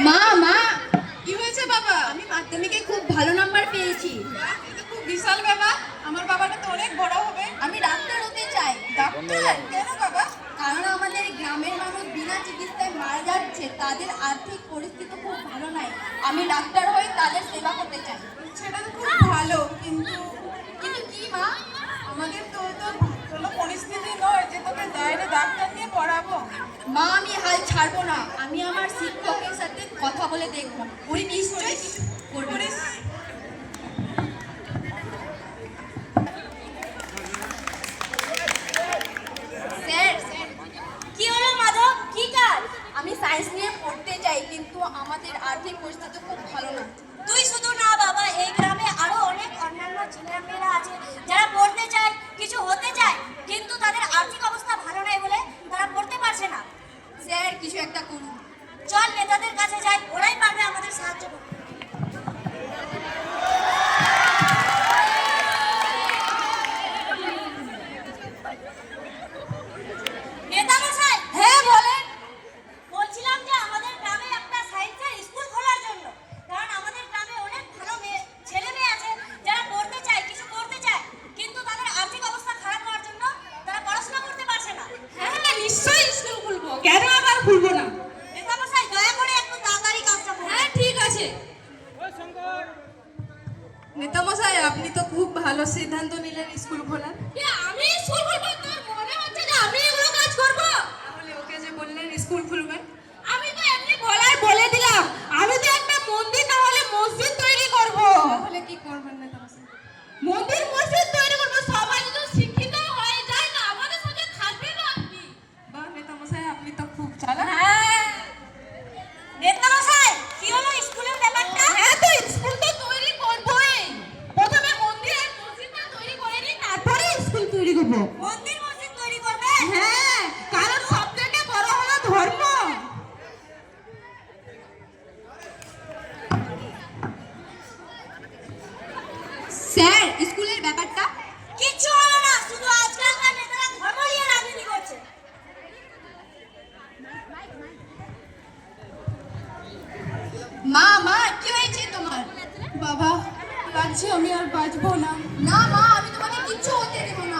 মা মা কি হয়েছে বাবা? আমি মাধ্যমিকে খুব ভালো নাম্বার পেয়েছি। এটা খুব বিশাল ব্যাপার। আমার বাবাটা তো অনেক বড় হবে। আমি ডাক্তার হতে চাই। ডাক্তার? কেন বাবা? কারণ আমাদের গ্রামের মানুষ বিনা চিকিৎসায় মারা যাচ্ছে, তাদের আর্থিক পরিস্থিতি খুব ভালো নয়। আমি ডাক্তার হয়ে তাদের সেবা করতে চাই। সেটা তো খুব ভালো, কিন্তু কিন্তু কি মা? আমাদের তো কোনো পরিস্থিতি নয় যে তোকে বাইরে ডাক্তার নিয়ে পড়াবো। মা আমি হাল ছাড়বো না। আমি আমার শিক্ষকের সাথে কথা বলে দেখবো, উনি নিশ্চয়ই করবেন। করিস। স্যার কি হলো মাধব, কি কাজ? আমি সায়েন্স নিয়ে পড়তে চাই, কিন্তু আমাদের আর্থিক পরিস্থিতি খুব ভালো না। তুই শুধু না বাবা, এই গ্রামে আরো অনেক অন্যান্য ছেলেমেয়েরা আছে যারা পড়তে চায়, কিছু হতে চায়, কিন্তু তাদের আর্থিক অবস্থা ভালো নয় বলে তারা পড়তে পারছে না। স্যার কিছু একটা করুন। চল নেতাদের কাছে যাই, ওরাই পারবে আমাদের সাহায্য করতে। নেতা মশাই, হ্যাঁ বলেন। বলছিলাম যে আমাদের গ্রামে একটা সায়েন্সের স্কুল খোলার জন্য, কারণ আমাদের গ্রামে অনেক ভালো ছেলে মেয়ে আছে যারা পড়তে চায়, কিছু করতে চায়, কিন্তু তাদের আর্থিক অবস্থা খারাপ হওয়ার জন্য তারা পড়াশোনা করতে পারছে না। হ্যাঁ নিশ্চয়ই স্কুল খুলবো, কেন আবার খুলবো না? নেতা মশাই দয়া করে একটু তাড়াতাড়ি কাজটা করুন। হ্যাঁ ঠিক আছে। নেতামশাই আপনি তো খুব ভালো সিদ্ধান্ত নিলেন স্কুল খোলার। আমি স্কুল খুলবো? তোর মনে হচ্ছে যে আমি এগুলো কাজ করব? তাহলে ওকে যে বললেন স্কুল খুলবেন, আমি তো এমনি বলে দিলাম, আমি তো একটা মন্দির না হলে মসজিদ তৈরি করব। তাহলে কি করবেন নেতামশাই? মন্দির মসজিদ তৈরি করব, সবাই যদি শিক্ষিত হয়ে যায় না আমাদের সঙ্গে থাকবে না আর কি। বাহ নেতামশাই আপনি তো খুব চালাক। হ্যাঁ নেতা মশাই কি হলো স্কুলের ব্যাপারটা? হ্যাঁ তো স্কুল তো তৈরি করবই। প্রথমে মন্দির আর মসজিদটা তৈরি করে নিই, তারপরে স্কুল তৈরি করব। মন্দির মসজিদ তৈরি করবে? হ্যাঁ, কারণ সবথেকে বড় হলো ধর্ম। স্যার স্কুলের ব্যাপারটা কিচ্ছু হলো না, শুধু আজকালকার নেতারা ধর্ম নিয়ে রাজনীতি করছে। মা কি হয়েছে তোমার? বাবা লাগছে আমি আর বাঁচবো না। না মা, আমি তোমাকে কিচ্ছু হতে দেব না।